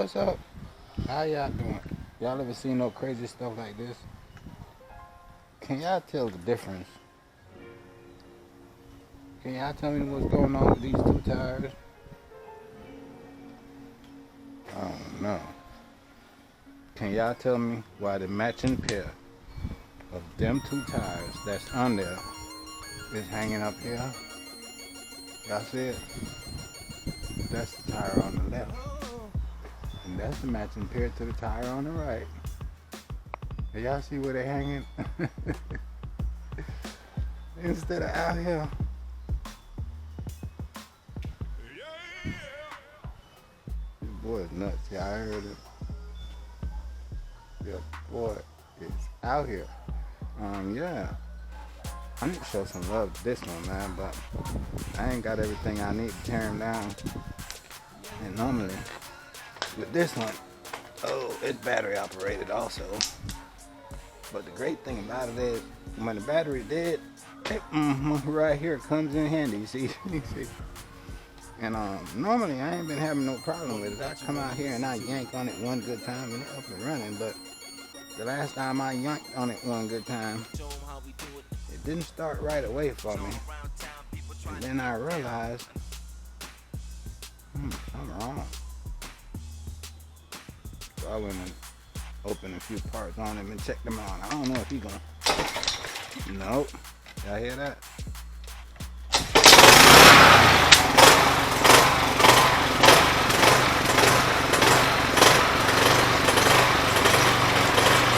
What's up? How y'all doing? Y'all ever seen no crazy stuff like this? Can y'all tell the difference? Can y'all tell me what's going on with these two tires? I don't know. Can y'all tell me why the matching pair of them two tires that's on there is hanging up here? Y'all see it? That's the tire on the left. And that's the matching pair to the tire on the right. Do y'all see where they're hanging? Instead of out here. This boy is nuts. Yeah, I heard it. Yeah, boy is out here. Yeah. I need to show some love to this one, man, but I ain't got everything I need to tear him down. And normally, with this one, it's battery operated also. But the great thing about it is, when the battery dead, it right here comes in handy. See, And normally I ain't been having no problem with it. I come out here and I yank on it one good time and it's up and running. But the last time I yanked on it one good time, it didn't start right away for me. And then I realized, I'm wrong. So I went and opened a few parts on him and checked them out. I don't know if he gonna. Nope. Y'all hear that?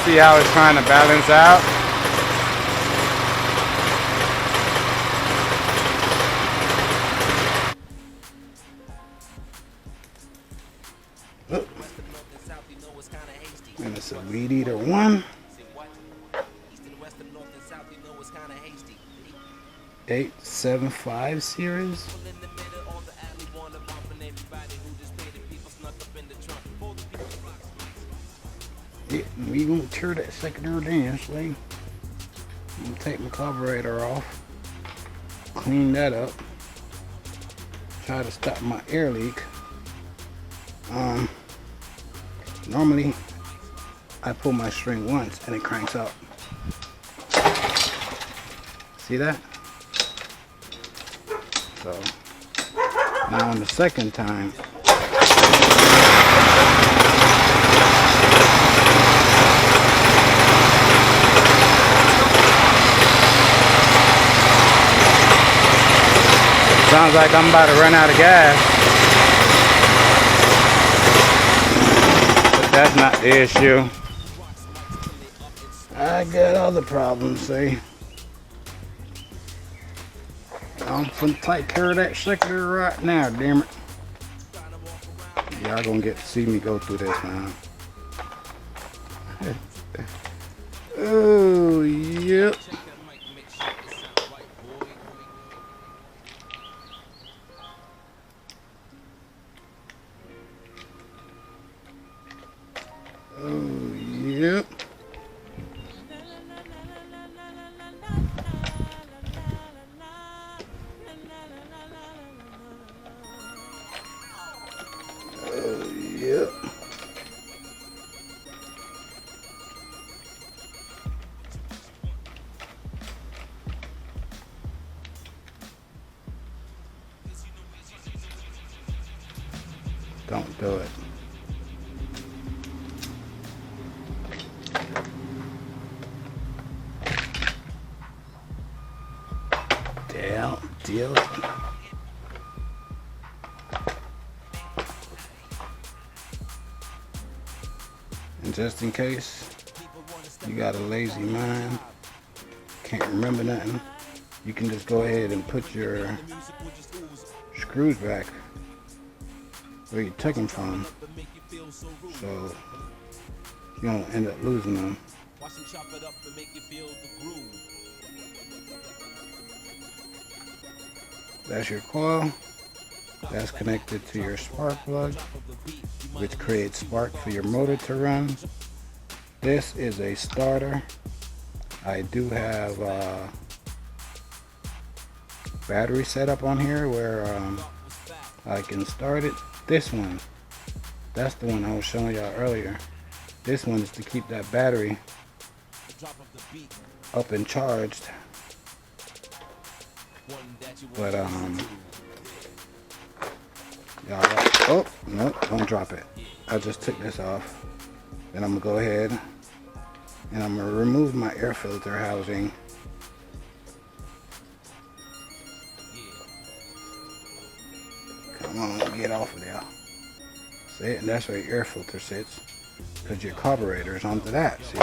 See how it's trying to balance out? And it's a Weedeater 1. 875 series. Yeah, we gonna tear that secondary down, Slade. I'm gonna take my carburetor off, clean that up, try to stop my air leak. Normally I pull my string once and it cranks up. See that? So now on the second time, sounds like I'm about to run out of gas. But that's not the issue. I got other problems, see. I'm finna take care of that secondary right now, damn it. Y'all gonna get to see me go through this, man. Oh, yep. Oh, yep. Oh, yep. Don't do it. Don't do it. And just in case you got a lazy mind, can't remember nothing, you can just go ahead and put your screws back where you took them from, so you don't end up losing them. That's your coil. That's connected to your spark plug, which creates spark for your motor to run. This is a starter. I do have a battery set up on here where I can start it. This one That's the one I was showing y'all earlier. This one is to keep that battery up and charged. But y'all, oh no, don't drop it. I just took this off. Then I'm gonna go ahead and I'm gonna remove my air filter housing. Come on, get off of there. See, and that's where your air filter sits, because your carburetor is onto that. See?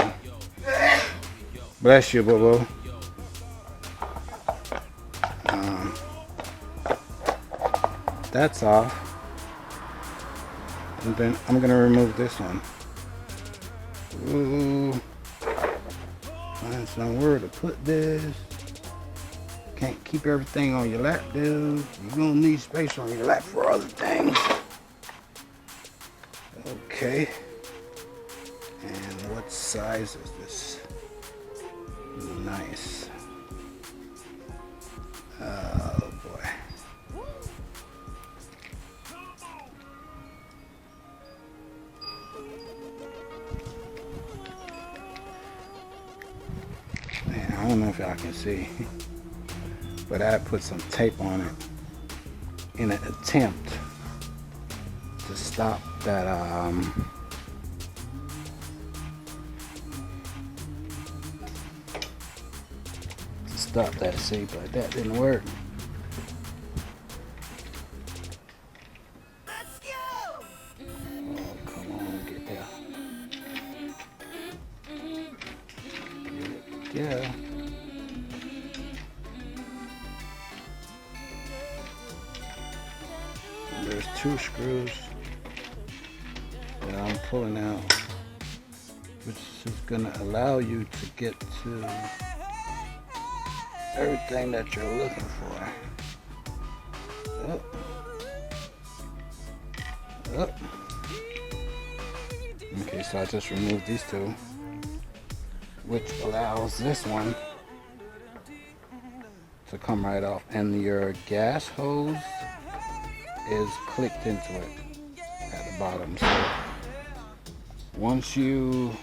Bless you, boo-boo. That's off. And then I'm gonna remove this one. Ooh. Find somewhere to put this. Can't keep everything on your lap, dude. You're gonna need space on your lap for other things. Okay. And what size is this? Nice. Oh boy. Man, I don't know if y'all can see, but I put some tape on it in an attempt to stop that see, but that didn't work. Let's go. Oh, come on, get there. Yeah. There's 2 screws that I'm pulling out, which is gonna allow you to get to everything that you're looking for. Up. Up. Okay, so I just removed these 2, which allows this one to come right off, and your gas hose is clicked into it at the bottom. So once you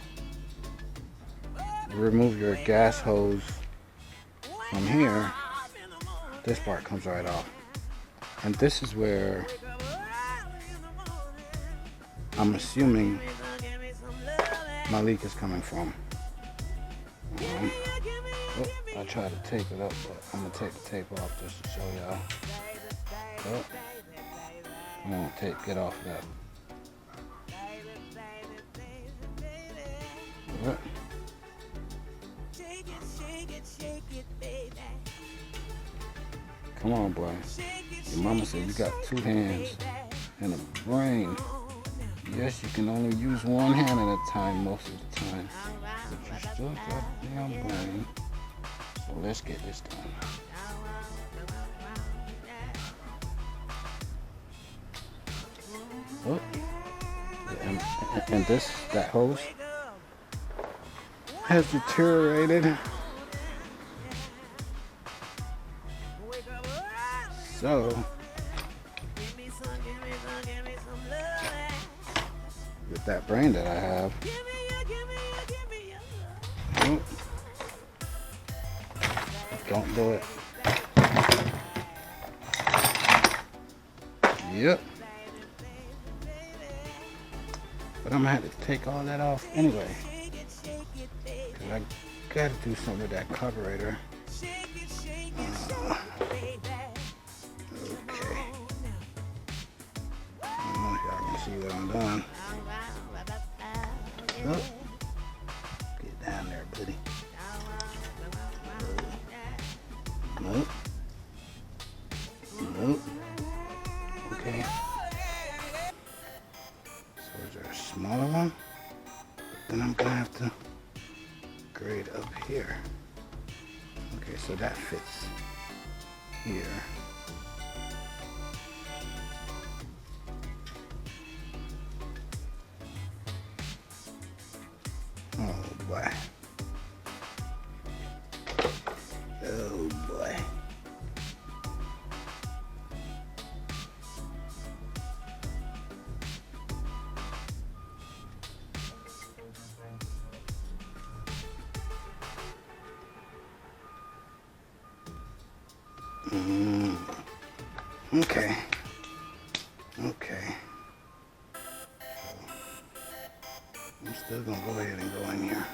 remove your gas hose from here, this part comes right off, and this is where I'm assuming my leak is coming from. I tried to tape it up, but I'm gonna take the tape off just to show y'all. I'm gonna get off of that. What? Come on, boy. Your mama said you got 2 hands and a brain. Yes, you can only use one hand at a time most of the time, but you still got a damn brain. So let's get this done. Oh, and that hose has deteriorated. So with that brain that I have, don't do it. Yep. But I'm gonna have to take all that off anyway, because I gotta do something with that carburetor. Okay. I don't know if y'all can see what I'm doing. Oh. Get down there, buddy. Nope. Nope. Okay. So is there a smaller one? Then I'm gonna have to grade up here. Okay, so that fits here. Oh boy. Oh boy. Okay. Okay. I'm still gonna go ahead and go in here.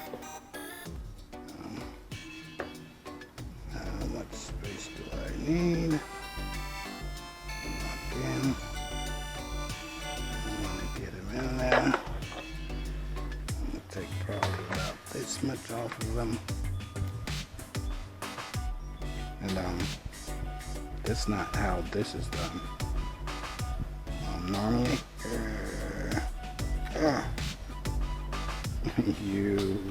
How much space do I need? Again. I'm gonna get him in there. I'm gonna take probably about this much off of them. And that's not how this is done. Normally, you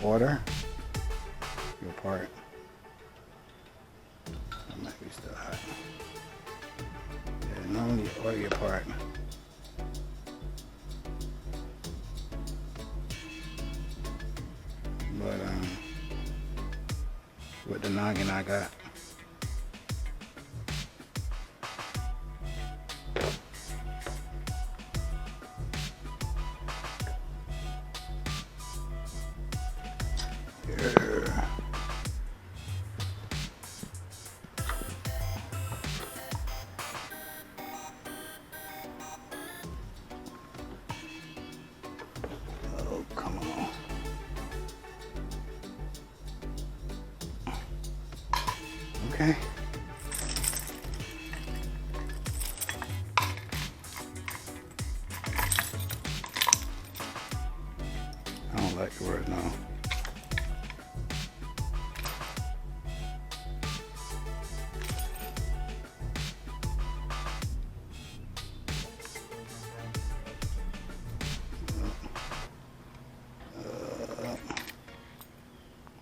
order your part. That might be still hot. Yeah, normally you order your part. But with the noggin I got, oh, come on. Okay. I don't like the word no.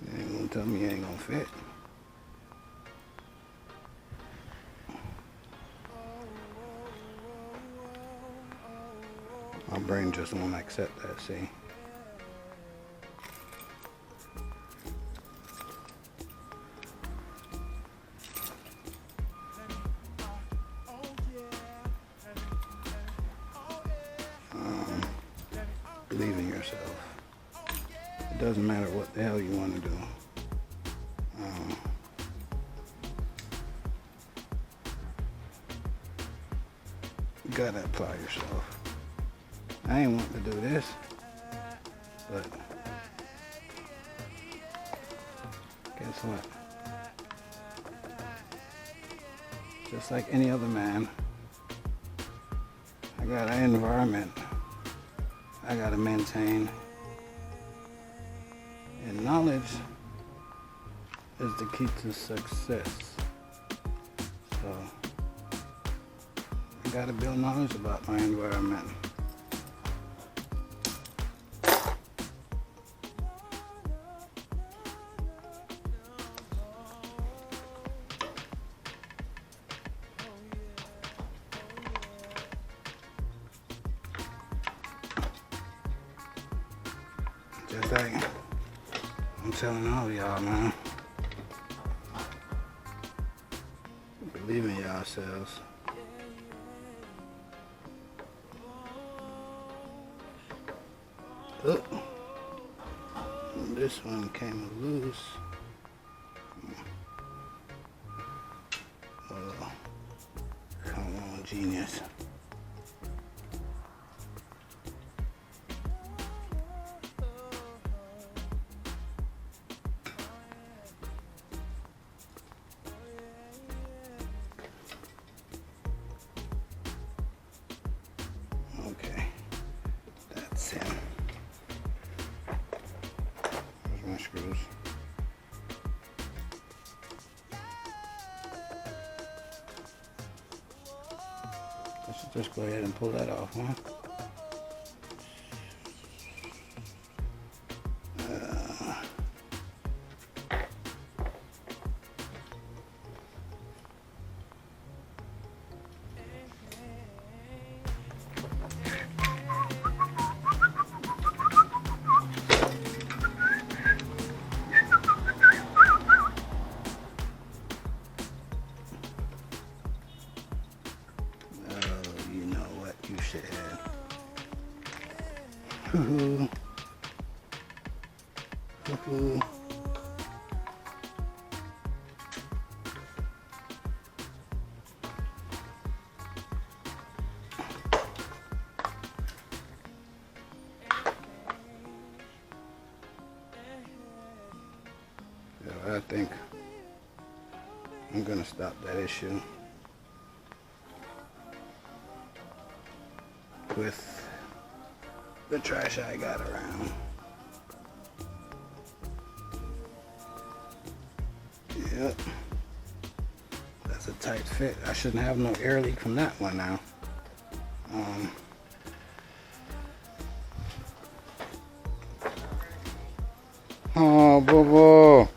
You ain't gonna tell me you ain't gonna fit. My brain just won't accept that, see? Believe in yourself. It doesn't matter what the hell you want to do. You gotta apply yourself. I ain't want to do this, but guess what? Just like any other man, I got an environment I gotta maintain, and knowledge is the key to success. So I gotta build knowledge about my environment. Just like I'm telling all of y'all, man. Believe in yourselves. Oh, this one came loose. Oh, come on, genius. Okay, that's him. Where's my screws? I should just go ahead and pull that off, huh? You know what you should have. Hoo-hoo. Hoo-hoo. I think I'm gonna stop that issue with the trash I got around. Yep. That's a tight fit. I shouldn't have no air leak from that one now. Oh, boo boo.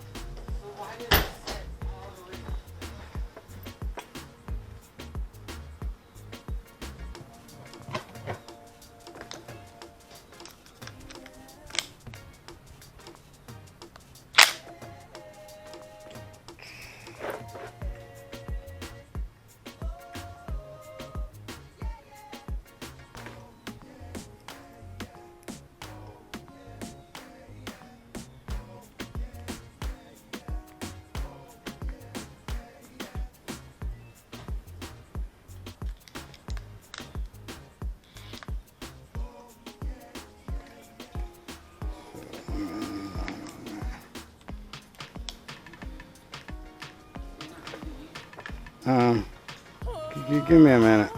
Give me a minute.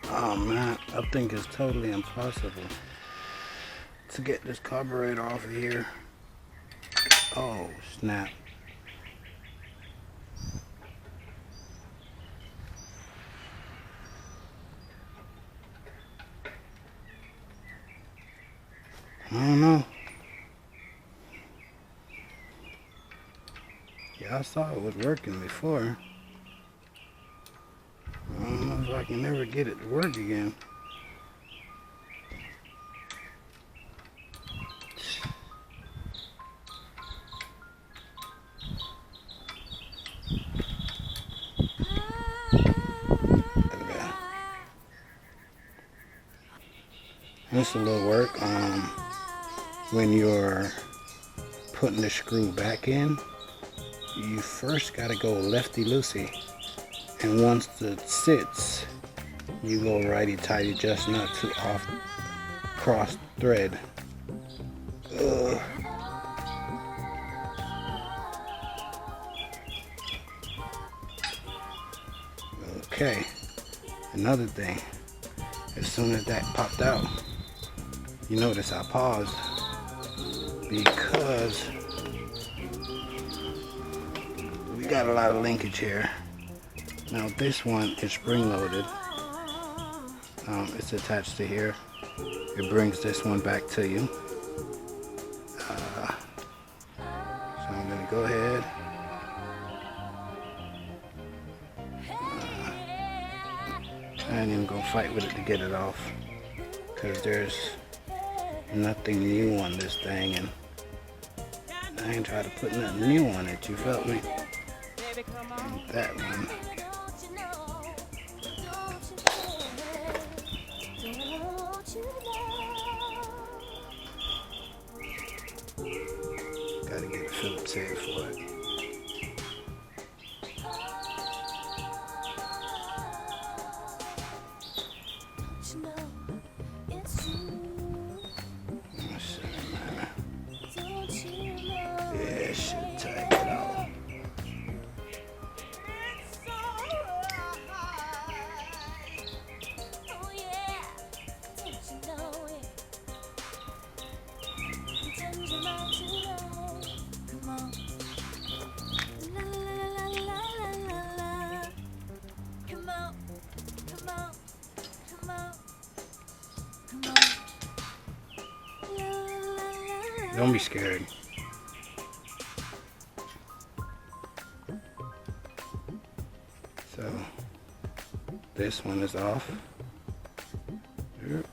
Oh man, I think it's totally impossible to get this carburetor off of here. Oh snap. I don't know. Yeah, I saw it was working before. I don't know if I can ever get it to work again. This a little work. When you're putting the screw back in, you first got to go lefty-loosey, and once it sits, you go righty-tighty just not to off cross thread. Okay, another thing, as soon as that popped out, you notice I paused because we got a lot of linkage here. Now this one is spring loaded. It's attached to here. It brings this one back to you. So I'm gonna go ahead. I ain't even gonna fight with it to get it off, because there's nothing new on this thing, and I ain't trying to put nothing new on it, you felt me? And that one. Gotta get a Phillips head for it. Yeah, should take it off. Don't be scared. So this one is off. Yep.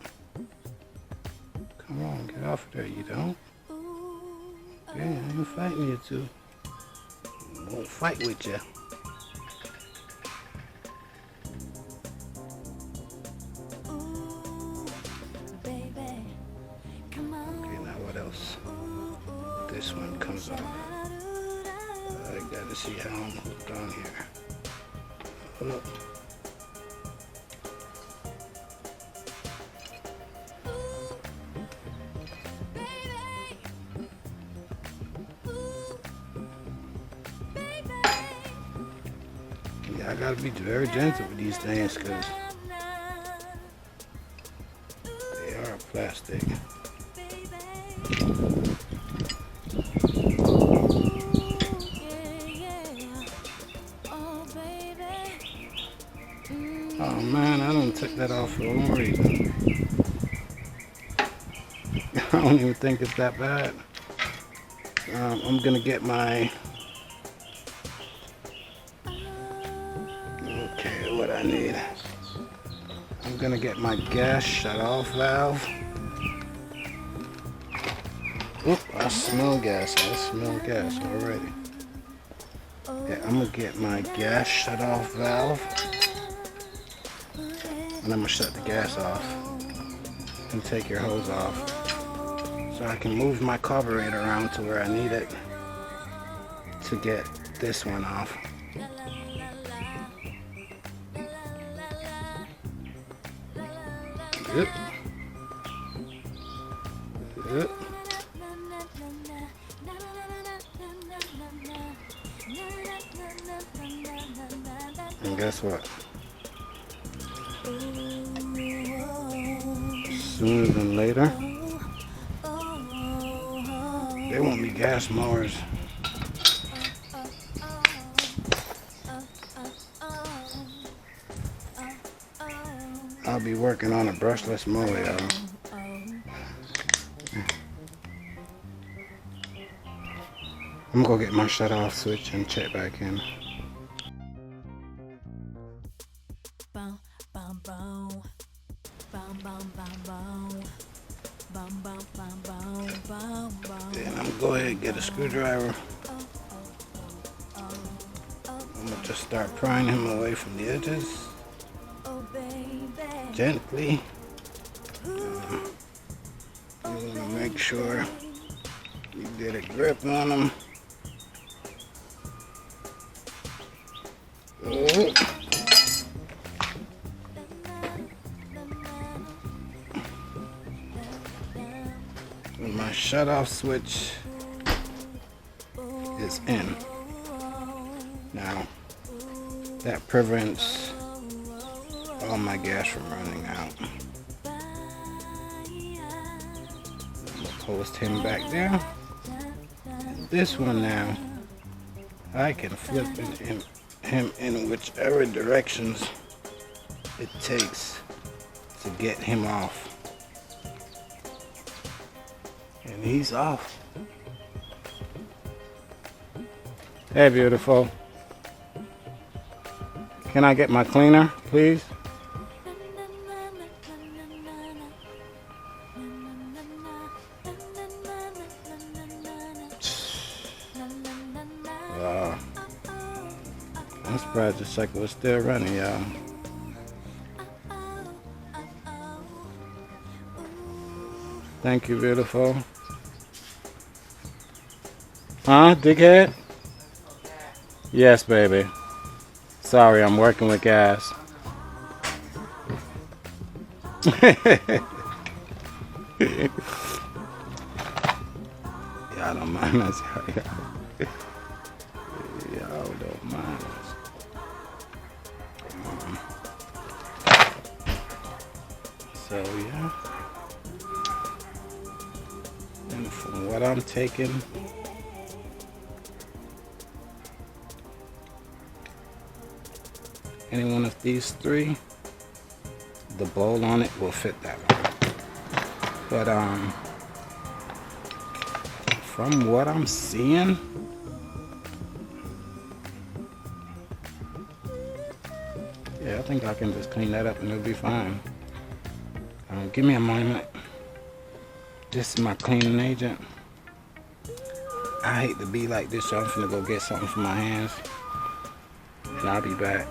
Come on, get off of there, you don't? Yeah, I ain't fighting you two. Won't fight with you. Okay, now what else? This one comes off. I gotta see how I'm hooked on here. Hold up. I gotta be very gentle with these things because they are plastic. Oh man, I don't take that off for no reason. I don't even think it's that bad. I'm gonna get my, okay, what I need. I'm gonna get my gas shut off valve. Oop, I smell gas. I smell gas already. Yeah, I'm gonna get my gas shut off valve. And I'm gonna shut the gas off and take your hose off so I can move my carburetor around to where I need it to get this one off. Yep. Yep. And guess what? Sooner than later, there won't be gas mowers. I'll be working on a brushless mower, y'all. I'm gonna go get my shut off switch and check back in. Then I'm gonna go ahead and get a screwdriver. I'm gonna just start prying him away from the edges. Gently. You wanna make sure you get a grip on him. Oh. My shut-off switch is in. Now, that prevents all my gas from running out. I'm gonna post him back there. And this one now, I can flip him in whichever directions it takes to get him off. And he's off. Hey, beautiful. Can I get my cleaner, please? Wow. I'm surprised the cycle is still running, y'all. Thank you, beautiful. Huh, dickhead? Yes, baby. Sorry, I'm working with gas. Y'all don't mind us. Y'all don't mind us. So, yeah. And from what I'm taking, any one of these three, the bowl on it will fit that one. But from what I'm seeing, yeah, I think I can just clean that up and it'll be fine. Give me a moment. This is my cleaning agent. I hate to be like this, so I'm finna go get something for my hands, and I'll be back.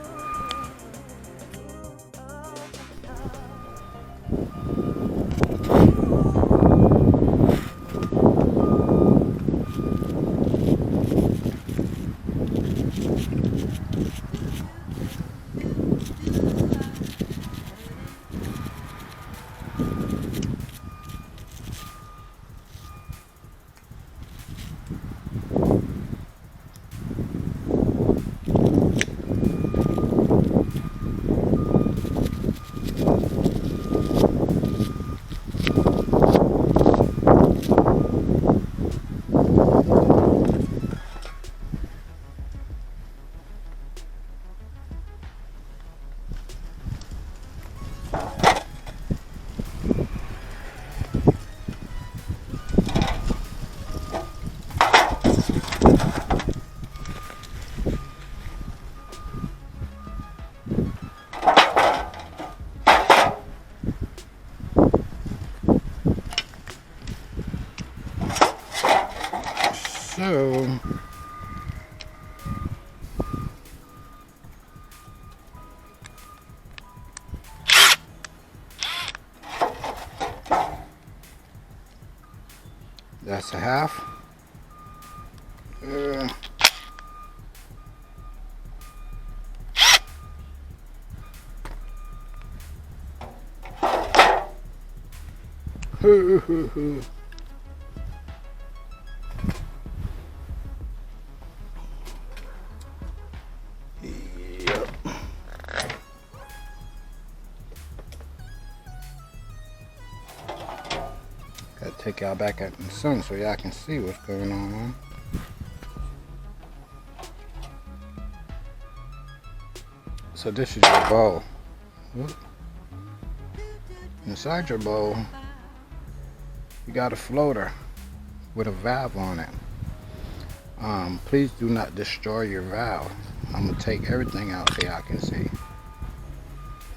That's a half. Yep. Gotta take y'all back out in the sun so y'all can see what's going on. So this is your bowl. Inside your bowl, you got a floater with a valve on it. Please do not destroy your valve. I'm gonna take everything out so y'all can see.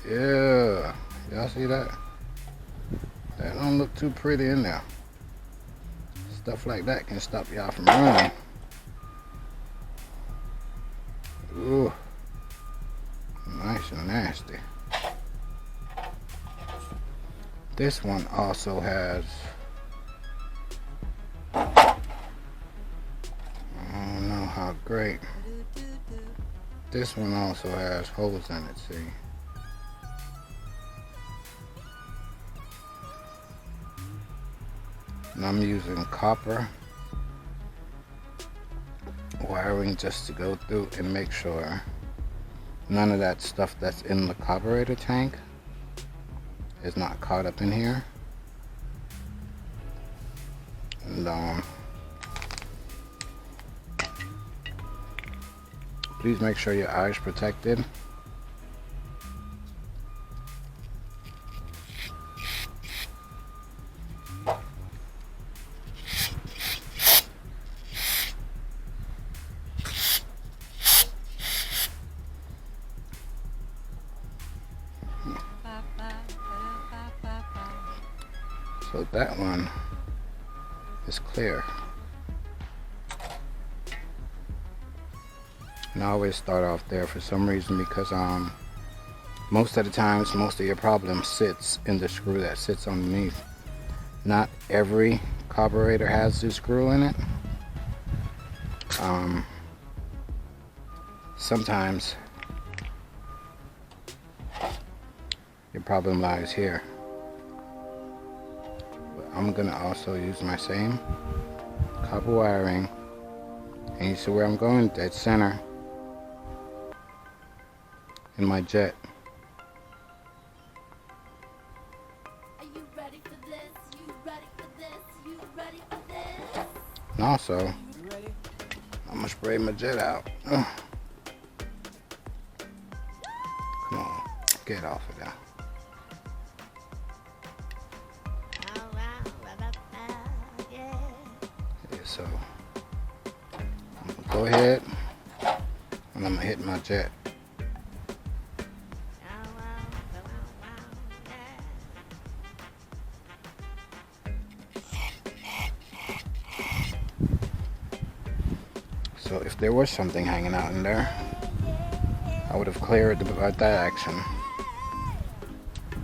Yeah, y'all see that? That don't look too pretty in there. Stuff like that can stop y'all from running. Ooh, nice and nasty. This one also has, I don't know how great. This one also has holes in it, see? And I'm using copper wiring just to go through and make sure none of that stuff that's in the carburetor tank is not caught up in here. And please make sure your eye's protected. So that one is clear. And I always start off there for some reason because most of the times most of your problem sits in the screw that sits underneath. Not every carburetor has this screw in it. Sometimes your problem lies here. But I'm gonna also use my same copper wiring, and you see where I'm going, dead center in my jet. Are you ready for this? You ready for this? You ready for this? And also, I'm gonna spray my jet out. Ugh. Come on, get off of that. Yeah, so I'm gonna go ahead and I'm gonna hit my jet. So if there was something hanging out in there, I would have cleared that action.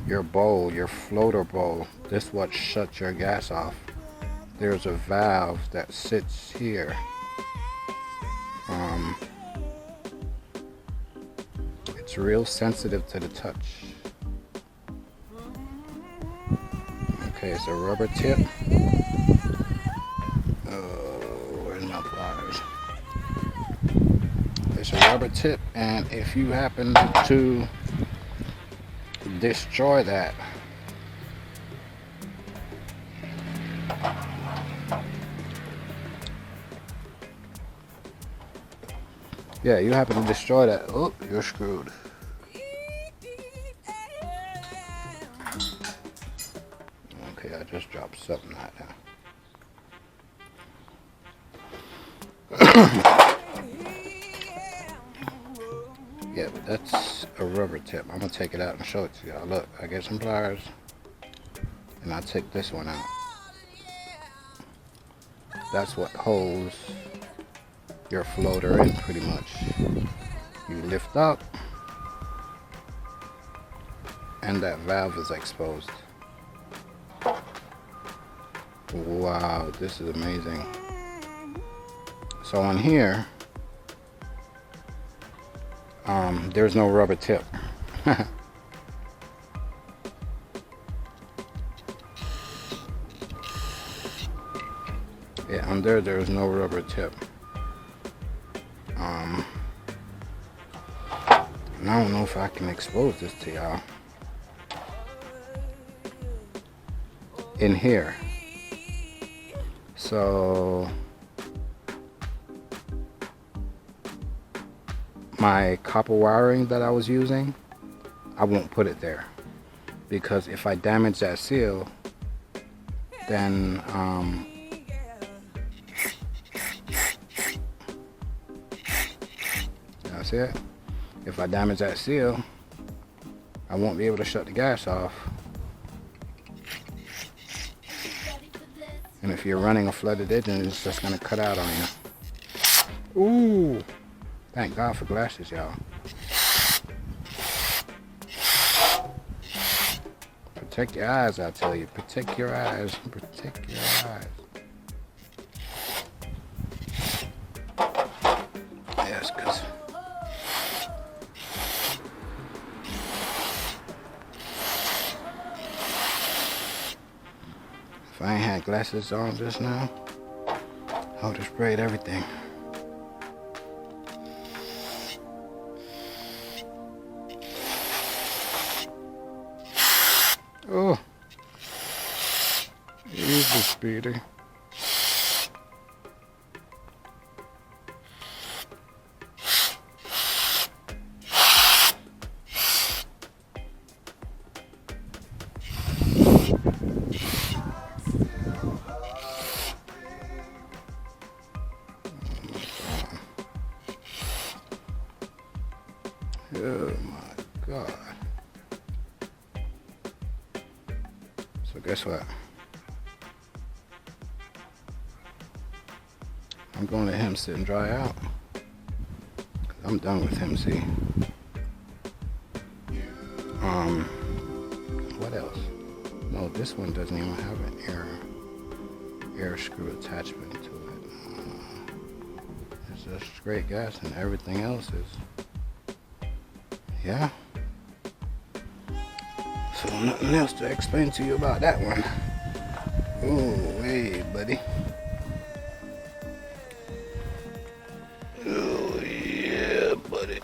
Your bowl, your floater bowl, this is what shuts your gas off. There's a valve that sits here. It's real sensitive to the touch. Okay, it's a rubber tip. Where's my pliers? It's a rubber tip, and if you happen to destroy that, yeah, you happen to destroy that, oh, you're screwed. Okay, I just dropped something right now. Yeah, but that's a rubber tip. I'm gonna take it out and show it to y'all. Look, I get some pliers and I take this one out. That's what holds your floater in pretty much. You lift up and that valve is exposed. Wow, this is amazing. So on here, there's no rubber tip. Yeah, on there's no rubber tip. And I don't know if I can expose this to y'all. In here. So my copper wiring that I was using, I won't put it there, because if I damage that seal, then that's it. If I damage that seal, I won't be able to shut the gas off. And if you're running a flooded engine, it's just gonna cut out on you. Ooh! Thank God for glasses, y'all. Protect your eyes, I tell you. Protect your eyes. Protect your eyes. Yes, because if I ain't had glasses on just now, I would have sprayed everything. Oh, easy, Speedy. Oh my God. So guess what? I'm going to let him sit and dry out. I'm done with him, see. What else? No, this one doesn't even have an air screw attachment to it. It's just straight gas, and everything else is, yeah. So nothing else to explain to you about that one. Oh, hey, buddy. Oh, yeah, buddy.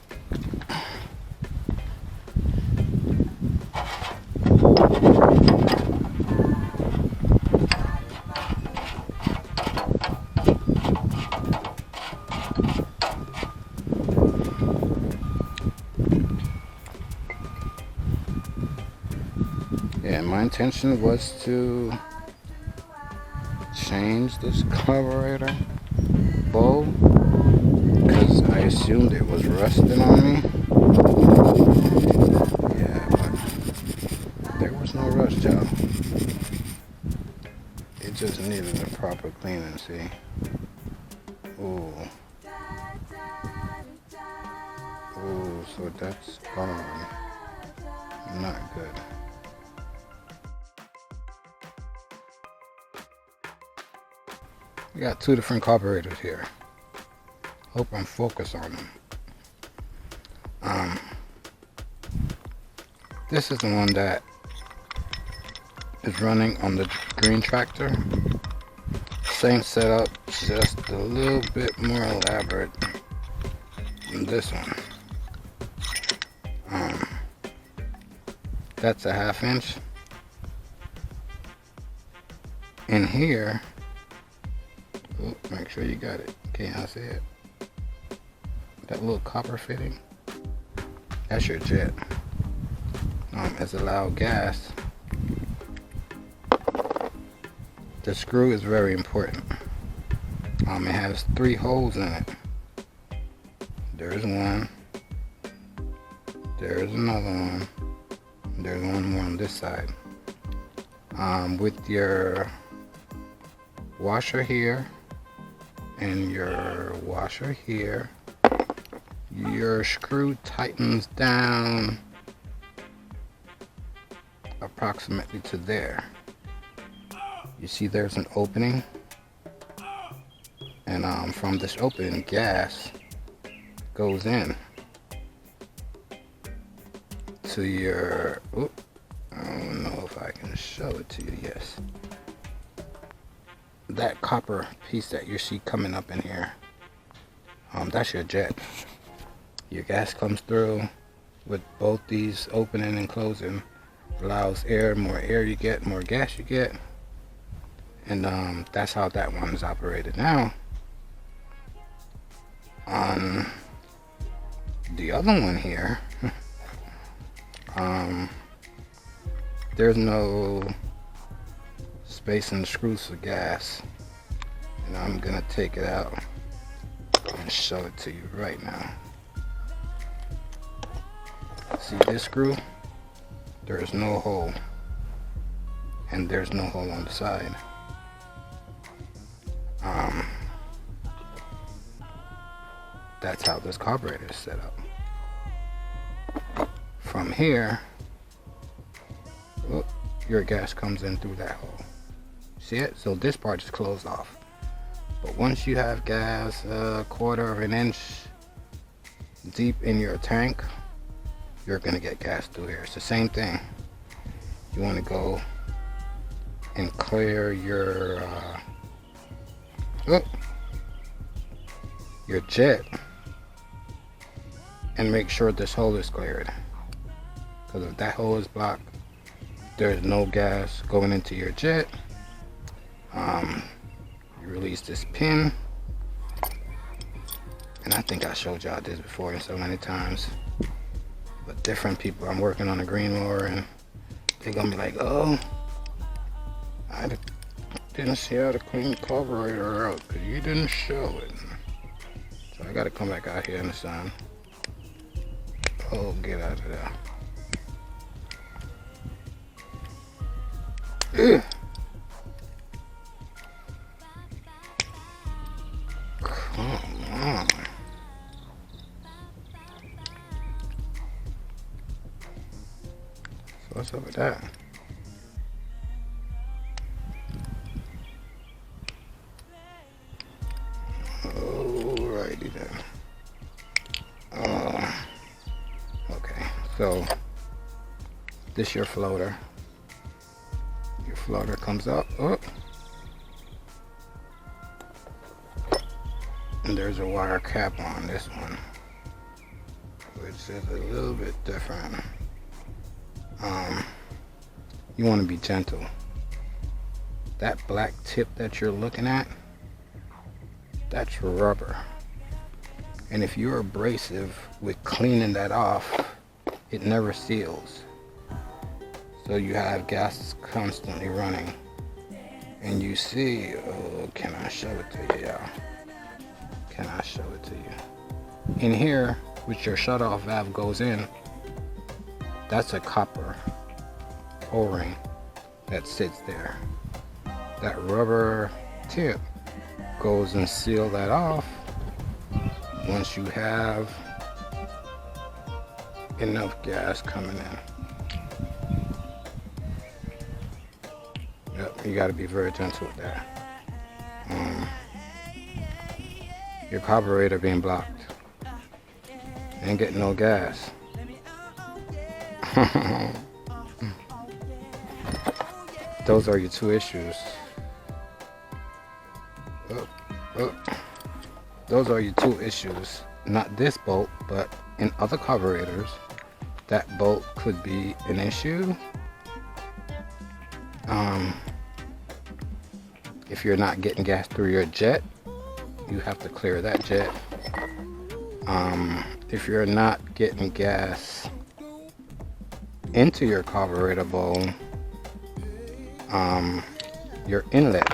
Yeah, my intention was to change this carburetor bowl because I assumed it was rusting on me. Yeah, but there was no rust, y'all. It just needed a proper cleaning, see. Ooh. Ooh, so that's gone. Not good. We got two different carburetors here. Hope I'm focused on them. This is the one that is running on the green tractor. Same setup, just a little bit more elaborate than this one. That's a 1/2 inch. In here, oh, make sure you got it. Can't I see it? That little copper fitting, that's your jet. It's allowed gas. The screw is very important. It has 3 holes in it. There's one. There's another one. There's one more on this side. With your washer here and your washer here, your screw tightens down approximately to there. You see there's an opening, and from this opening, gas goes in to your, I don't know if I can show it to you. Yes, that copper piece that you see coming up in here, that's your jet. Your gas comes through with both these opening and closing, allows air. More air you get, more gas you get, and that's how that one is operated. Now on the other one here, there's no space in the screws for gas, and I'm gonna take it out and show it to you right now. See this screw? There is no hole, and there's no hole on the side. That's how this carburetor is set up. From here, your gas comes in through that hole. See it? So this part is closed off. But once you have gas a quarter of an inch deep in your tank, you're gonna get gas through here. It's the same thing. You want to go and clear your jet, and make sure this hole is cleared, because if that hole is blocked, there's no gas going into your jet. You release this pin, and I think I showed y'all this before so many times, but different people. I'm working on a green mower, and they're gonna be like, oh, I didn't see how to clean the carburetor out because you didn't show it. So I gotta come back out here in the sun. Oh, get out of there. Ugh. Come on. So what's up with that? Alrighty then. Okay, so this your floater. Your floater comes up, and there's a wire cap on this one, which is a little bit different. You want to be gentle. That black tip that you're looking at, that's rubber, and if you're abrasive with cleaning that off, it never seals. So you have gas constantly running, and you see, oh, can I show it to you, y'all? Can I show it to you? In here, which your shutoff valve goes in, that's a copper O-ring that sits there. That rubber tip goes and seal that off once you have enough gas coming in. Yep, you got to be very gentle with that. Your carburetor being blocked, ain't getting no gas. Those are your two issues. Those are your two issues. Not this bolt, but in other carburetors, that bolt could be an issue. If you're not getting gas through your jet, you have to clear that jet. If you're not getting gas into your carburetor bowl, your inlet,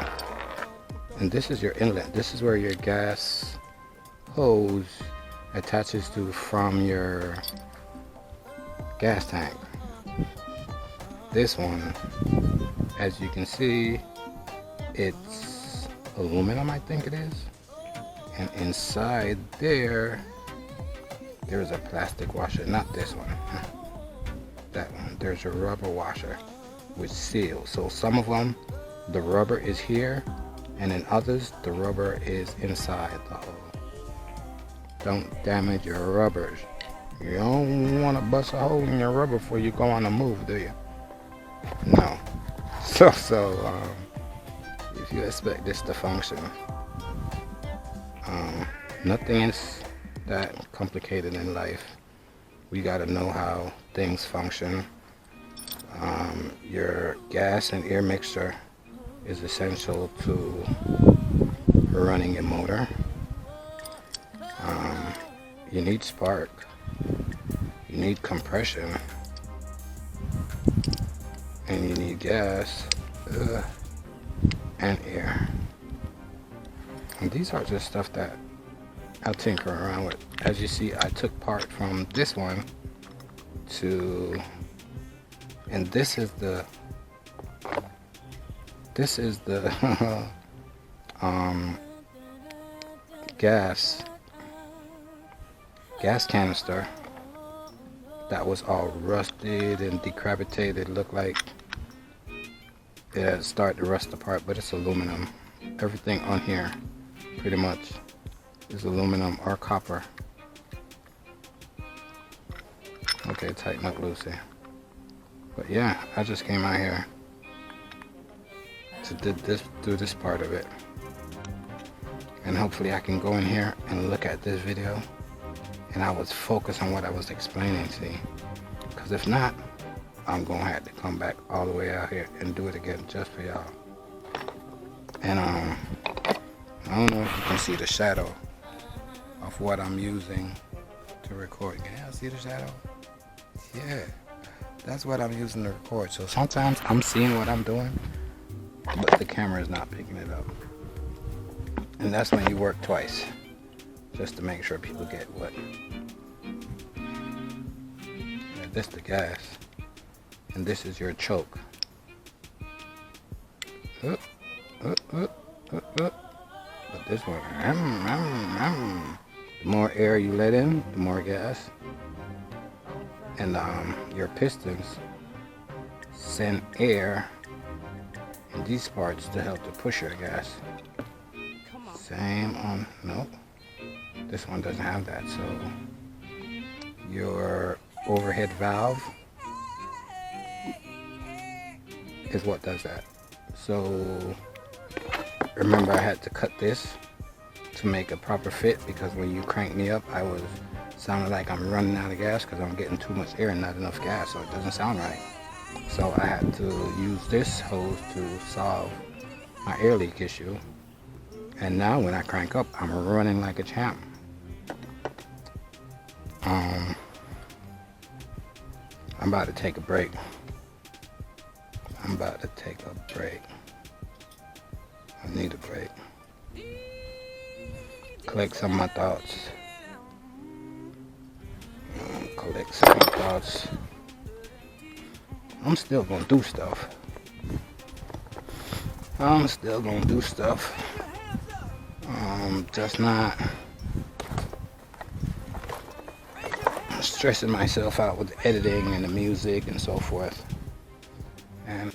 and this is your inlet, this is where your gas hose attaches to from your gas tank. This one, as you can see, it's aluminum, I think it is, and inside there's a plastic washer. Not this one, that one. There's a rubber washer which seals. So some of them the rubber is here, and in others the rubber is inside the hole. Don't damage your rubbers. You don't want to bust a hole in your rubber before you go on a move, do you? No. So if you expect this to function, nothing is that complicated in life. We got to know how things function. Your gas and air mixture is essential to running your motor. You need spark, you need compression, and you need gas and air. And these are just stuff that I'll tinker around with. As you see, I took part from this one to, and this is the gas canister that was all rusted and decapitated. Looked like it had started to rust apart, but it's aluminum. Everything on here pretty much is aluminum or copper. Okay, tighten up, Lucy. But yeah, I just came out here to do this part of it, and hopefully I can go in here and look at this video and I was focused on what I was explaining, see, because if not, I'm gonna have to come back all the way out here and do it again just for y'all. And I don't know if you can see the shadow of what I'm using to record. Can y'all see the shadow? Yeah, that's what I'm using to record. So sometimes I'm seeing what I'm doing, but the camera is not picking it up. And that's when you work twice, just to make sure people get what. Yeah, this is the gas, and this is your choke. But this one, the more air you let in, the more gas. And your pistons send air in these parts to help to push your gas. Same on, nope, this one doesn't have that. So your overhead valve is what does that. So remember, I had to cut this to make a proper fit, because when you crank me up, I was sounding like I'm running out of gas because I'm getting too much air and not enough gas, so it doesn't sound right. So I had to use this hose to solve my air leak issue. And now when I crank up, I'm running like a champ. I'm about to take a break. I need a break. Collect some of my thoughts. I'm still gonna do stuff. Just not stressing myself out with the editing and the music and so forth. And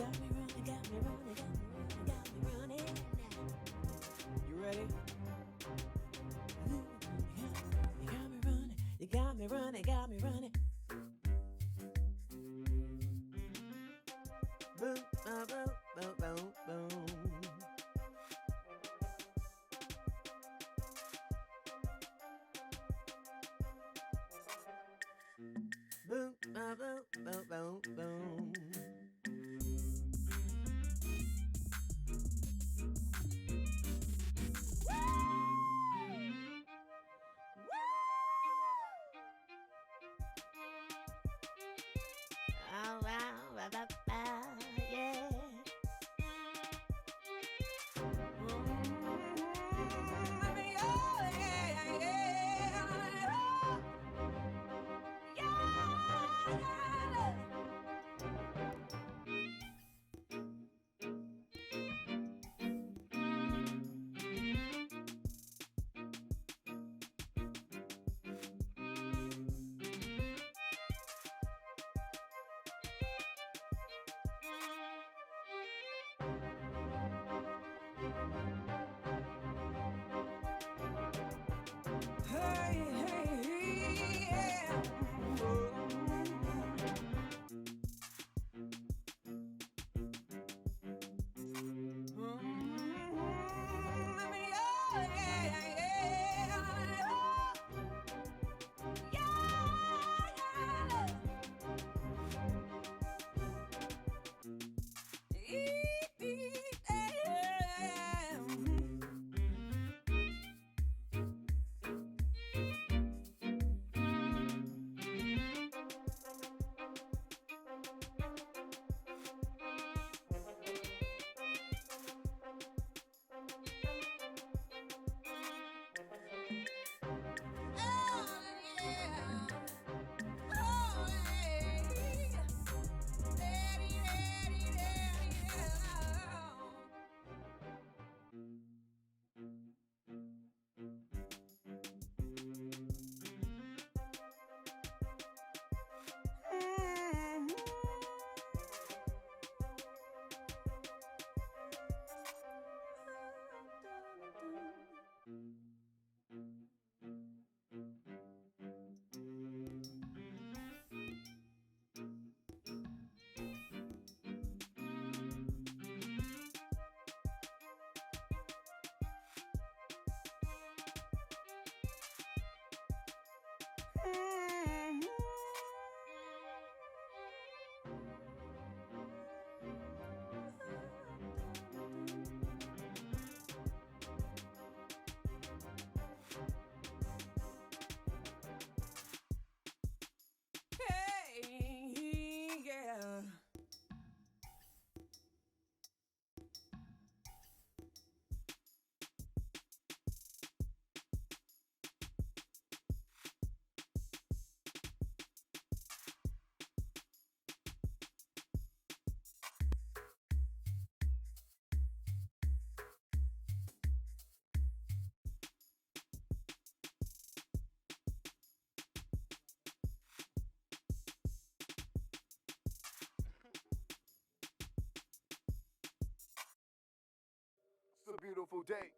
It's a beautiful day.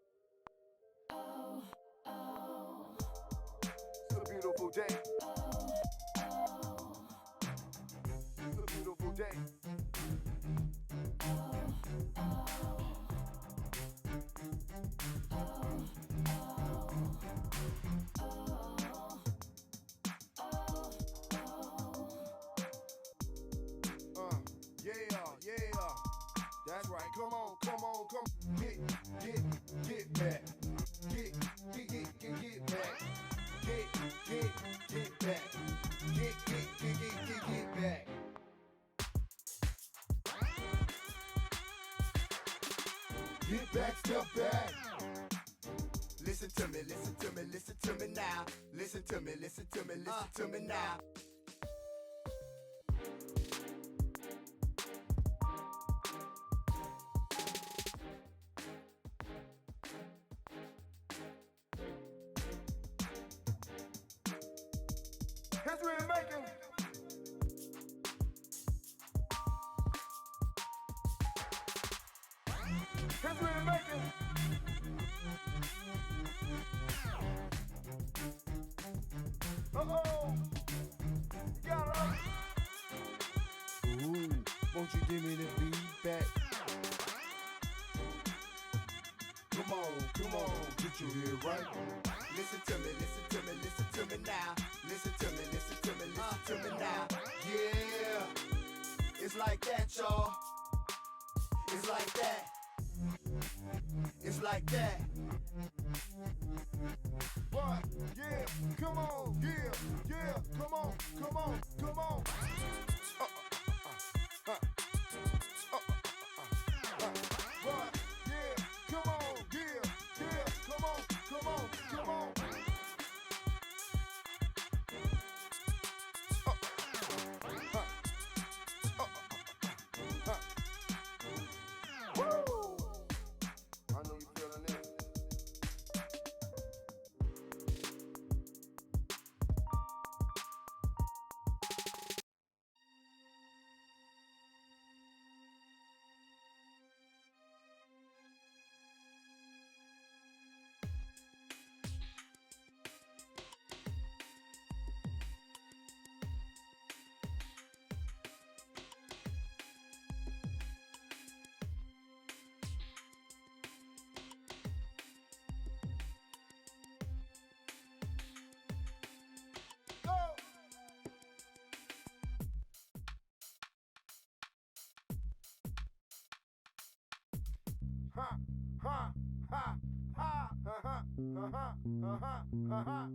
Oh, oh, It's a beautiful day. oh, oh, It's a beautiful day. Yeah. That's right. Come on. Get back. Get back. Get back. Get back. Get back, step back. Listen to me now. Listen to me now. Here's Reassembling. Here's Reassembling. Uh-oh. You got it right. Ooh, won't you give me the feedback? Come on, get your ear right. Listen to me now. Listen to me now. Yeah, it's like that, y'all. It's like that. It's like that. What? Yeah, come on, yeah, come on. What? Yeah, come on, yeah, come on. Woo! I know you feeling it. ha, ha, uh-huh, uh-huh, uh-huh, uh-huh.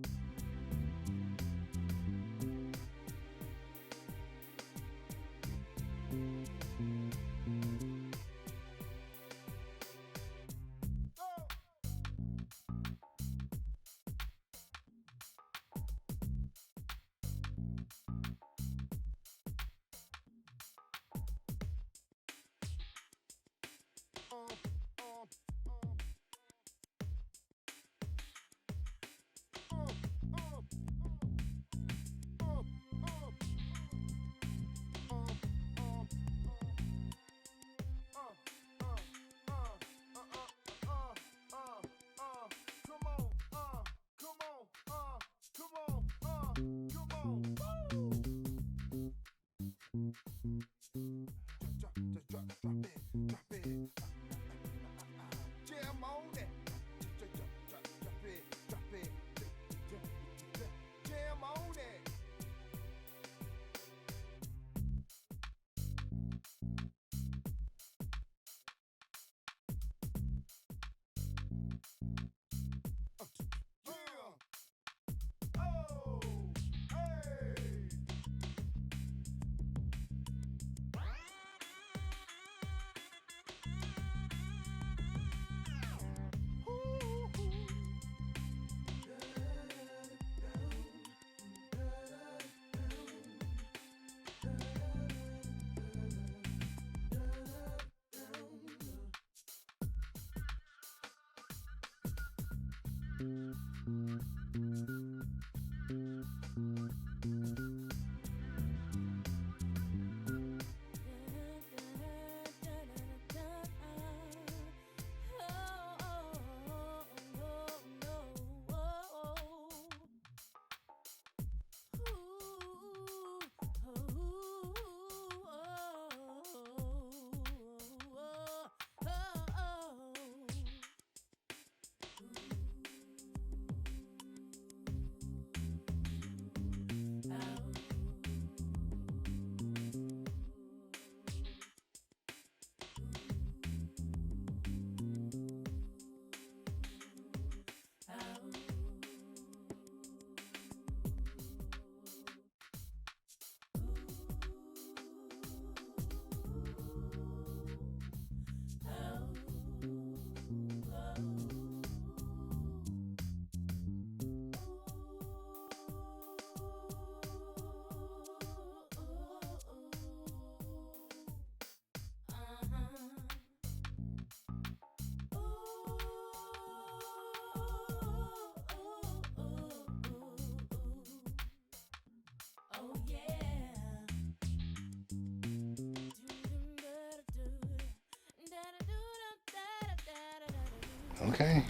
Okay.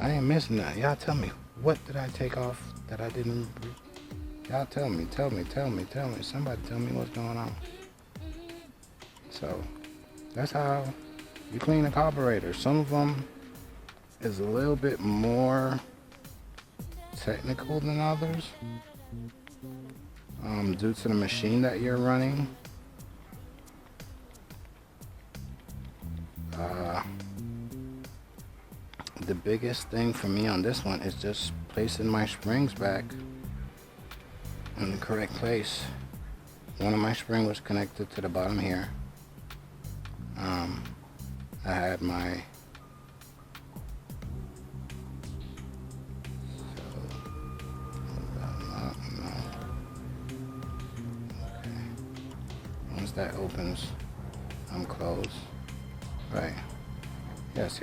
I ain't missing nothing. Y'all tell me, what did I take off that I didn't? Y'all tell me. Somebody tell me what's going on. So, that's how you clean a carburetor. Some of them is a little bit more technical than others, due to the machine that you're running. The biggest thing for me on this one is just placing my springs back in the correct place. One of my springs was connected to the bottom here. I had my once that opens, I'm closed. Right. Yes.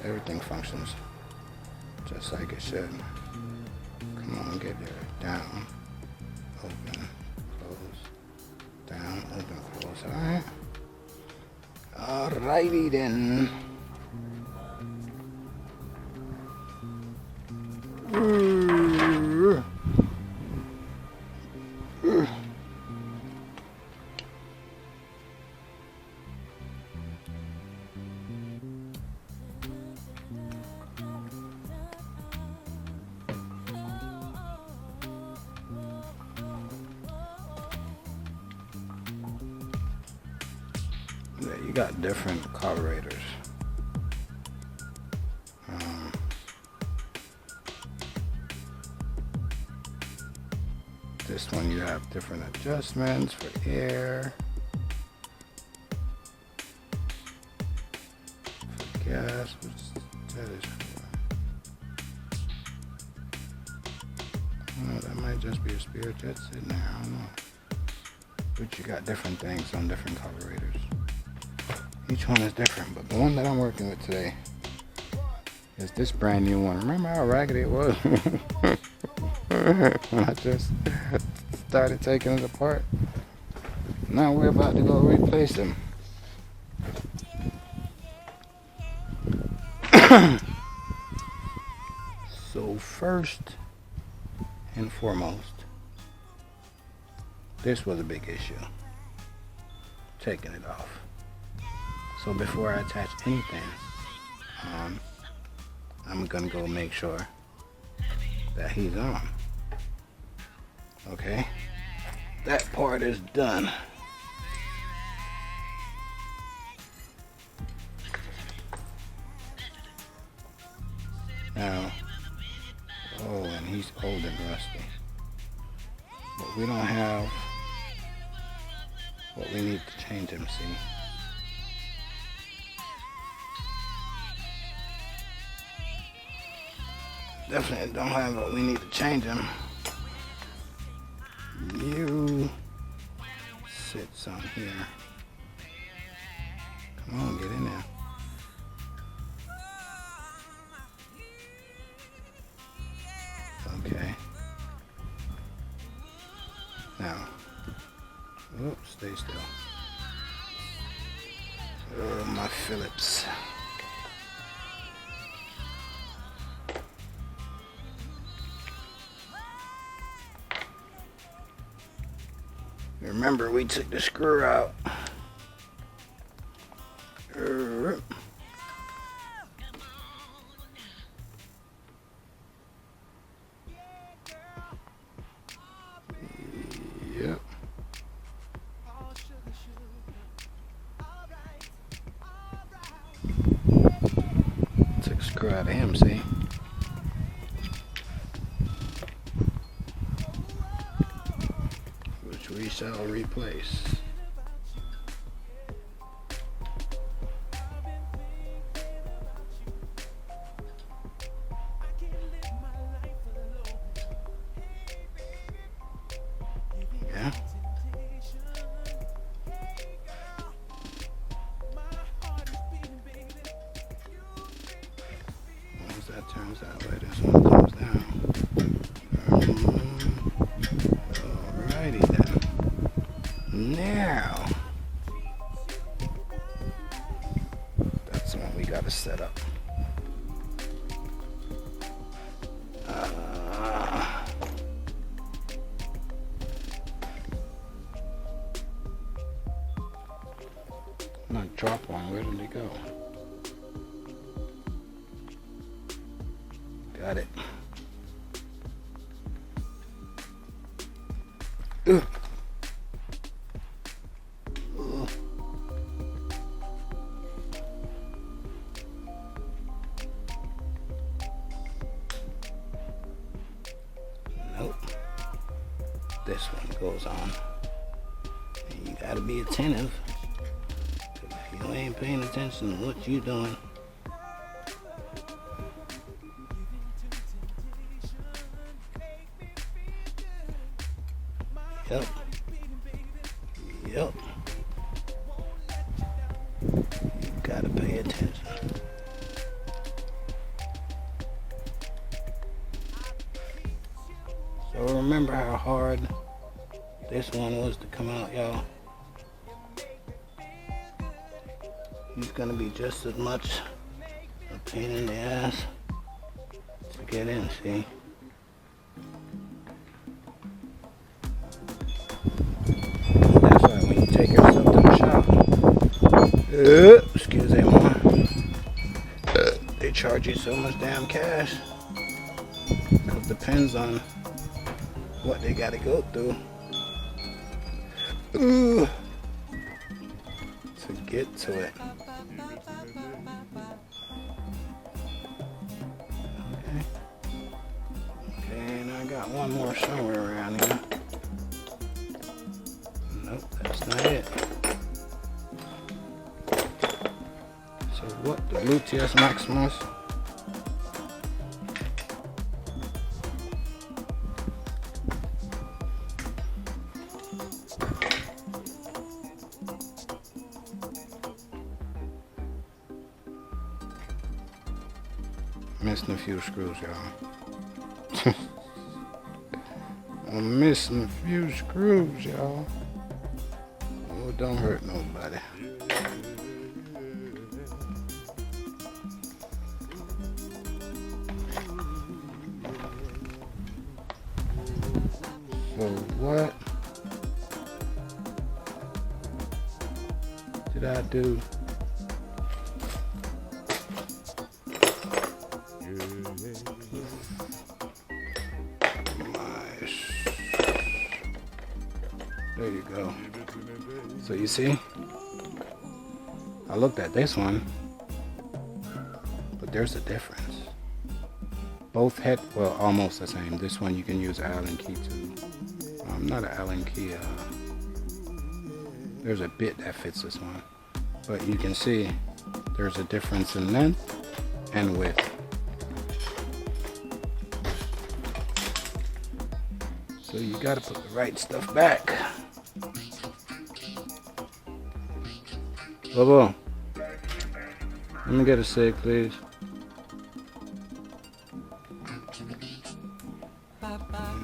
Everything functions just like it should. Come on, get there. Down, open, close. Down, open, close. Alright. Alrighty then. You got different carburetors. have different adjustments for air, for gas, which that is for. Oh, that might just be a spare jet sitting there, I don't know. But you got different things on different carburetors. Each one is different, but the one that I'm working with today is this brand new one. Remember how raggedy it was when I just started taking it apart? Now we're about to go replace them. So first and foremost, this was a big issue, taking it off. So before I attach anything, I'm gonna go make sure that he's on. Okay, that part is done. Now, oh, and he's old and rusty. But we don't have what we need to change him, see? Definitely don't have what we need to change him. You sits on here. Come on, get in there. Okay. Now, oops, stay still. Oh, my Phillips. Remember, we took the screw out. Yep. Took a screw out of him, see? Which we shall replace. Yeah. Once that turns that way, this one comes down. Alrighty then. Now, that's the one we gotta set up. I'm gonna drop one. Where did it go? Got it. Ugh. Ugh. Nope. This one goes on. And you gotta be attentive. If you ain't paying attention to what you doing, yep. Yep. You gotta pay attention. So remember how hard this one was to come out, y'all. He's gonna be just as much a pain in the ass to get in, see? That's why when you take yourself to the shop, excuse me, mama, they charge you so much damn cash. Because it depends on what they gotta go through to get to it. Okay, and I got one more somewhere around here. Nope, that's not it. So what? The Gluteus Maximus? Missing a few screws, y'all. I'm missing a few screws, y'all. Oh, don't hurt nobody. So what did I do? There you go. So you see, I looked at this one, but there's a difference. Both head, well, almost the same. This one you can use an Allen key to. Not an Allen key. There's a bit that fits this one, but you can see there's a difference in length and width. So you gotta put the right stuff back. Bobo, let me get a cig, please.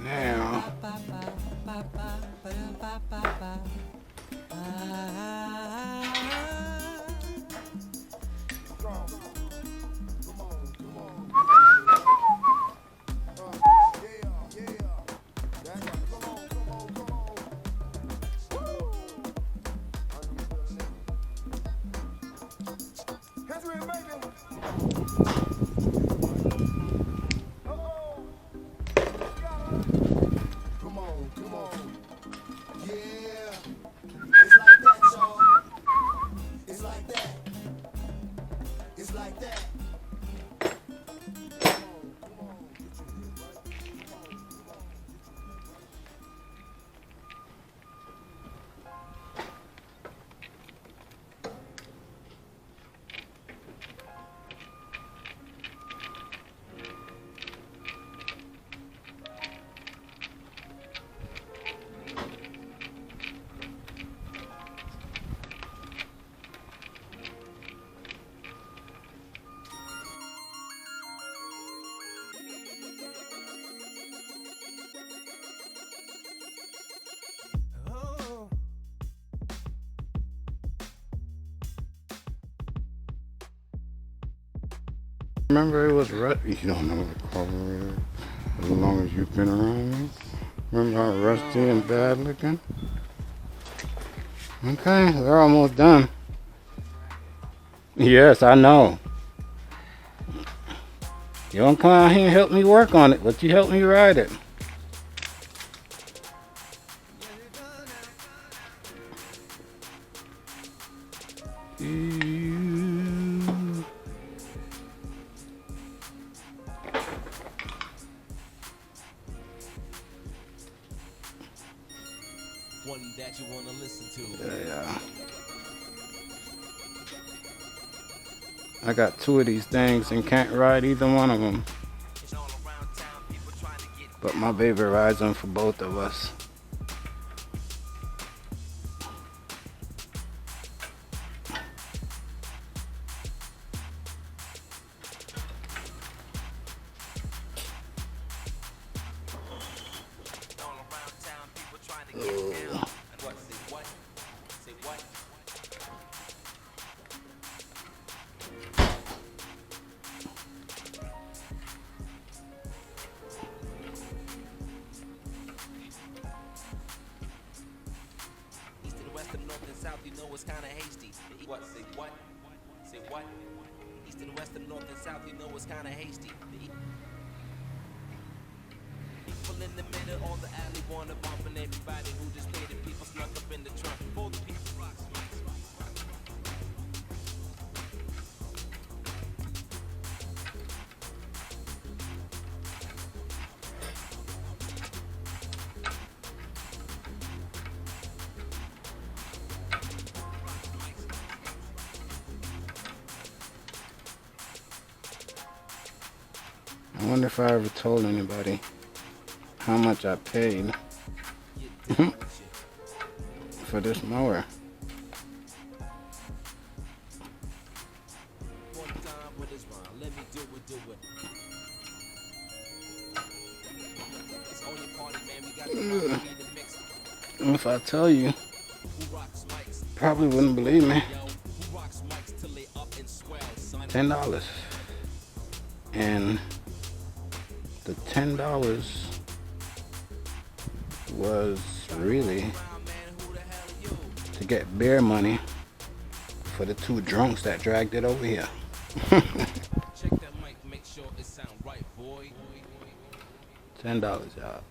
Now, remember it was rusty. You don't know the carburetor as long as you've been around me. Remember how rusty and bad looking? Okay, they're almost done. Yes, I know. You don't come out here and help me work on it, but you help me ride it. One that you want to listen to. Yeah. I got two of these things and can't ride either one of them. But my baby rides them for both of us. South, you know it's kinda hasty. What? Say what? Say what? East and west and north and south, you know it's kinda hasty. People in the middle, all the alley wanna bump, and everybody who just paid it, people snuck up in the trunk. For the people rocks. I wonder if I ever told anybody how much I paid for this mower. If I tell you, probably wouldn't believe me. $10. And the $10 was really to get beer money for the two drunks that dragged it over here. $10, y'all.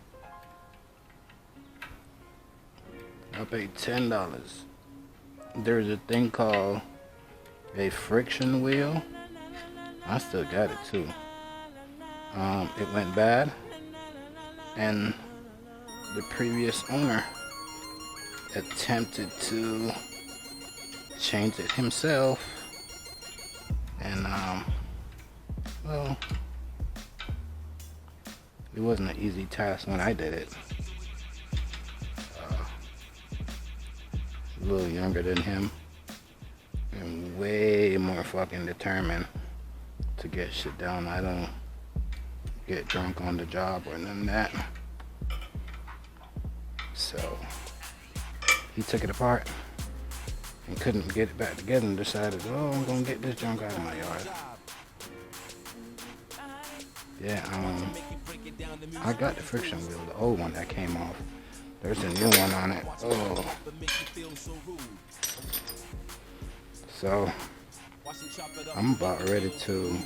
I paid $10. There's a thing called a friction wheel. I still got it too. It went bad, and the previous owner attempted to change it himself, and well, it wasn't an easy task when I did it. A little younger than him and way more fucking determined to get shit done. I don't get drunk on the job or none of that. So he took it apart and couldn't get it back together and decided, oh, I'm gonna get this junk out of my yard. Yeah, I got the friction wheel, the old one that came off. There's a new one on it. Oh. So I'm about ready to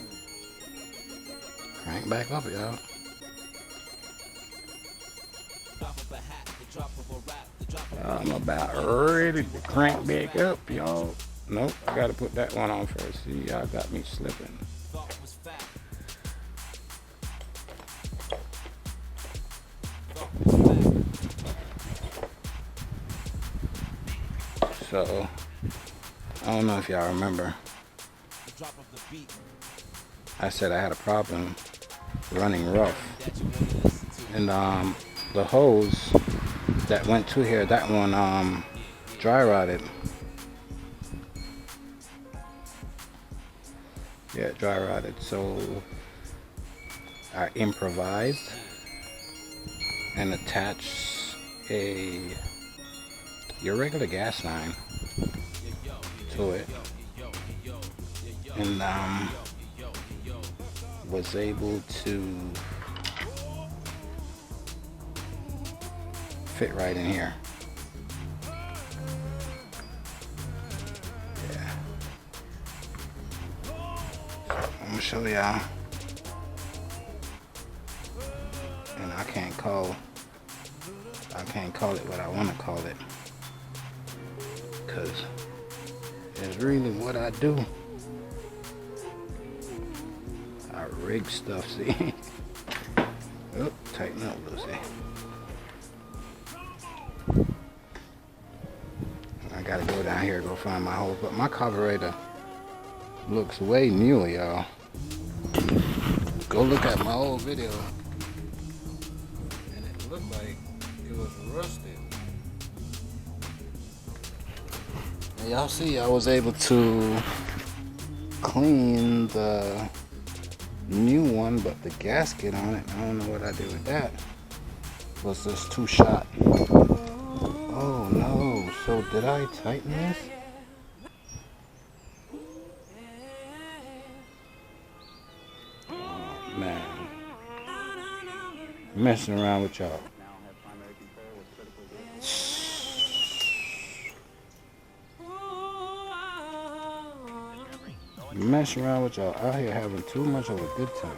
crank back up, y'all. I'm about ready to crank back up, y'all. Nope, I gotta put that one on first. See, y'all got me slipping. So, I don't know if y'all remember, I said I had a problem running rough, and the hose that went to here, that one dry rotted. Yeah, dry rotted. So I improvised and attached your regular gas line to it, and was able to fit right in here. Yeah. So I'm gonna show y'all, and I can't call it what I want to call it, because it's really what I do. I rig stuff, see? Oh, tighten up, Lucy. I gotta go down here and go find my hole, but my carburetor looks way new, y'all. Go look at my old video, and it looked like it was rusted. And y'all see, I was able to clean the new one, but the gasket on it, I don't know what I did with that. Was just too shot. Oh no, so did I tighten this? Oh man, messing around with y'all. Messing around with y'all out here having too much of a good time.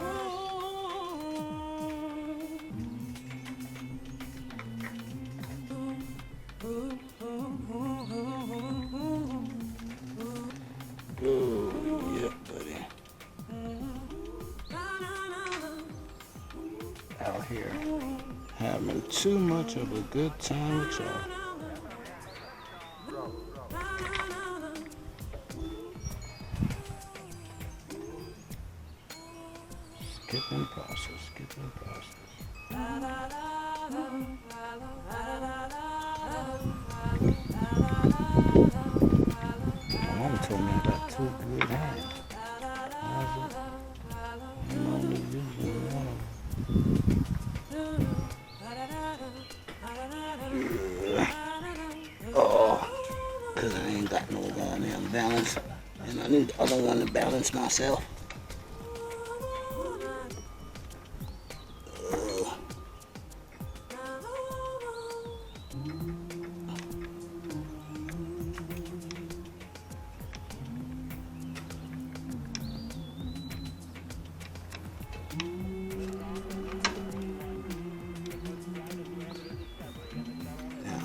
Oh, yeah, buddy. Out here having too much of a good time with y'all. Get in process. Skip in process. My mama told me I got 2 good hands. Why is it? I'm only using one of them. Oh, because I ain't got no goddamn balance. And I need the other one to balance myself.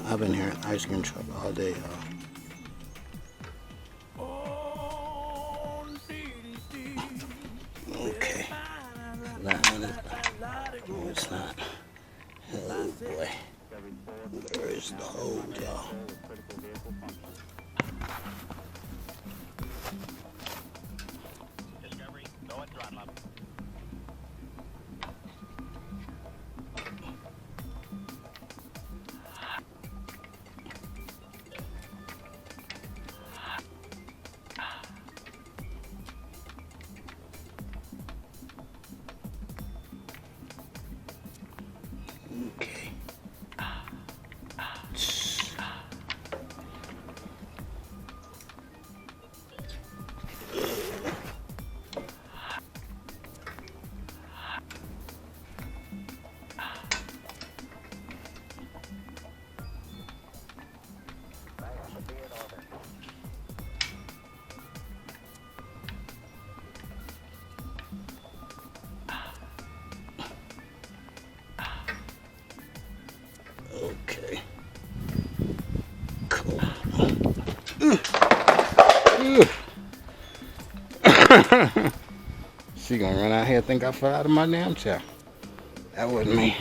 I've been here at ice cream truck all day, y'all. Okay. That one is not. No, it's not. Oh boy. Where is the hose, y'all? Okay. Okay. Cool. She gonna run out here and think I fell out of my damn chair. That wasn't me.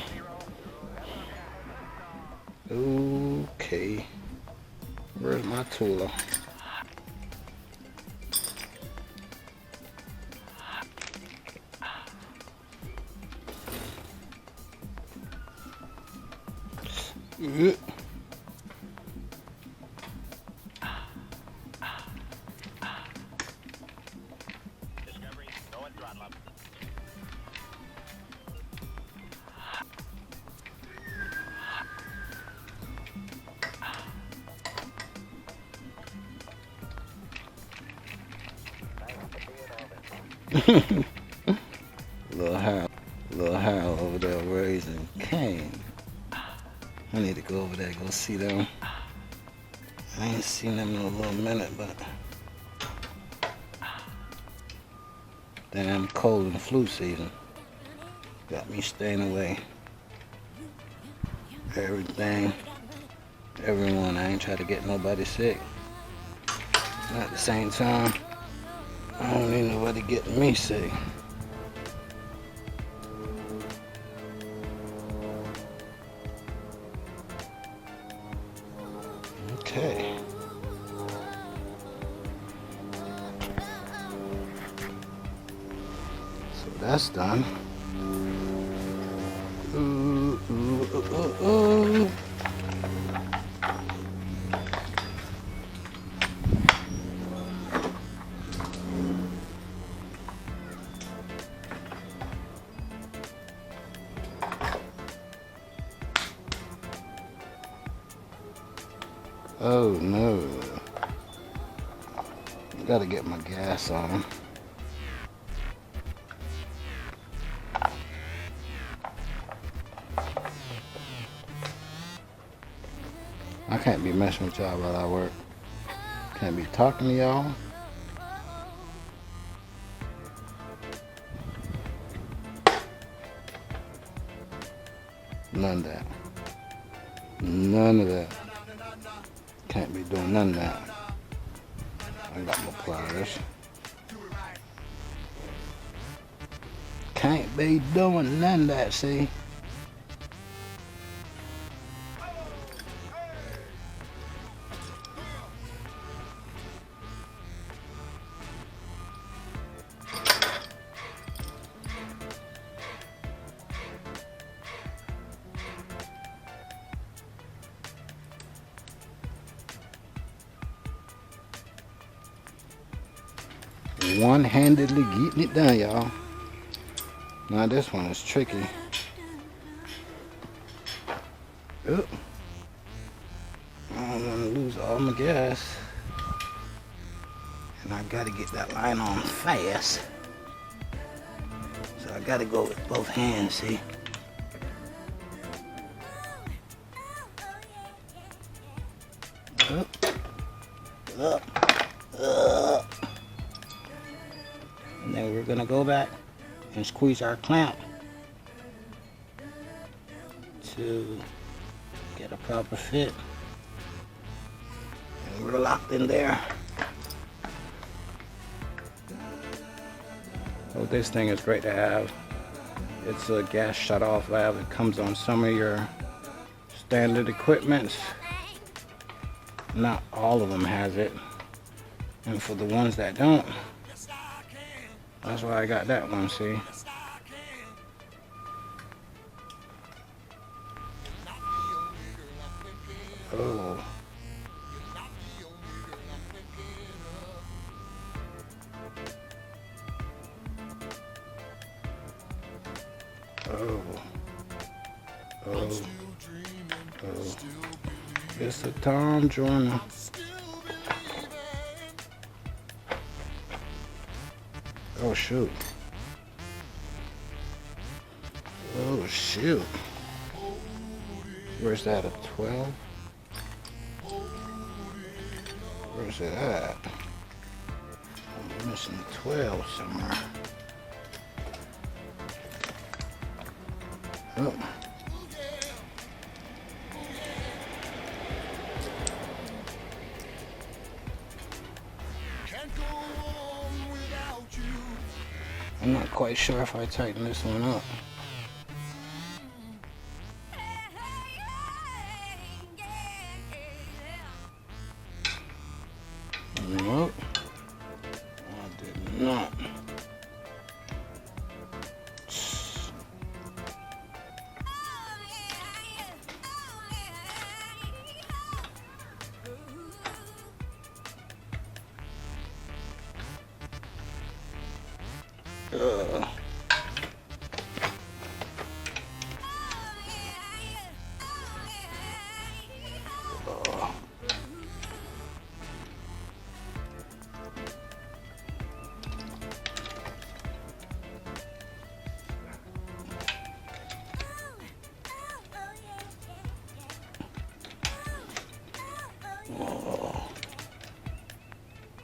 Okay. Where's my tool? Little Hal over there raising Cain. I need to go over there, go see them. I ain't seen them in a little minute, but damn cold and flu season got me staying away. Everything, everyone. I ain't trying to get nobody sick. At the same time, I don't need nobody getting me sick. Okay. So that's done. Ooh, ooh, ooh, ooh, ooh. Oh no. Gotta get my gas on. I can't be messing with y'all while I work. Can't be talking to y'all. None of that. None of that. Can't be doing none of that. I got my pliers. Can't be doing none of that, see? one-handedly getting it done, y'all. Now this one is tricky. Oop. I don't want to lose all my gas. And I gotta get that line on fast. So I gotta go with both hands, see? Up. And then we're gonna go back and squeeze our clamp to get a proper fit. And we're locked in there. Oh, this thing is great to have. It's a gas shut-off valve. It comes on some of your standard equipments. Not all of them has it. And for the ones that don't, that's why I got that one, see? Oh. Oh. Oh. Oh. It's a Tom Joyner. Oh shoot. Oh shoot. Where's that, a 12? Where's it at? I'm missing a 12 somewhere. Oh. I'm not quite sure if I tighten this one up. Nope. I did not.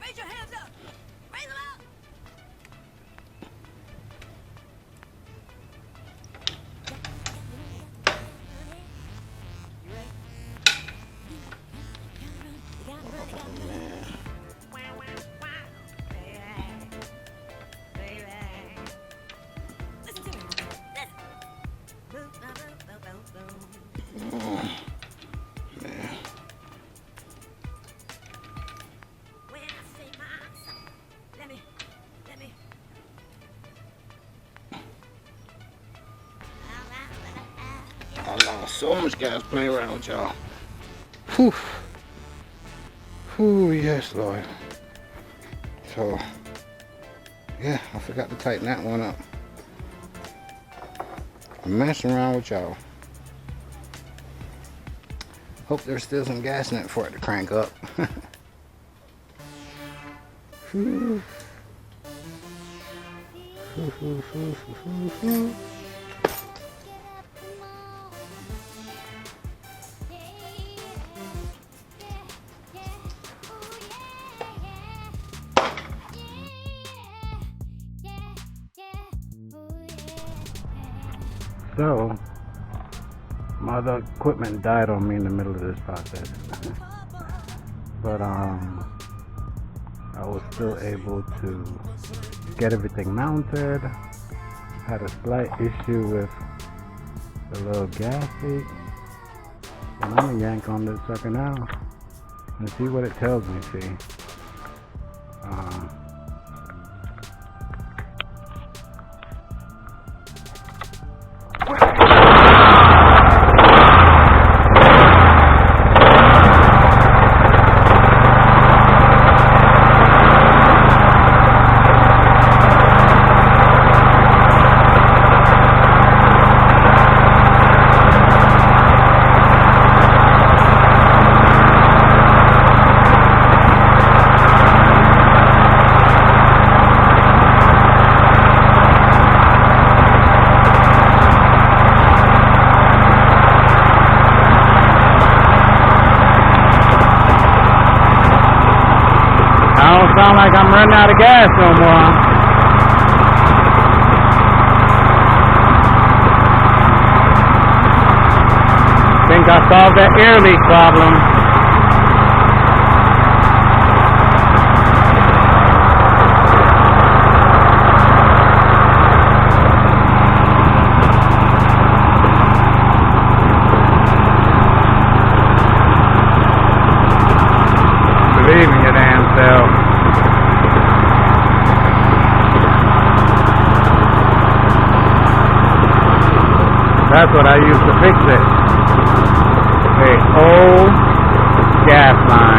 Raise your hands up. Raise them up. I lost so much gas playing around with y'all. Whew. Whew, yes, Lord. So, yeah, I forgot to tighten that one up. I'm messing around with y'all. Hope there's still some gas in it for it to crank up. Whew. Whew, whew, whew, whew, whew. So, my other equipment died on me in the middle of this process. But I was still able to get everything mounted. Had a slight issue with the little gas leak. And I'm gonna yank on this sucker now and see what it tells me, see. sound like I'm running out of gas no more. Think I solved that air leak problem. Believe in your damn self. That's what I use to fix it. A old gas line.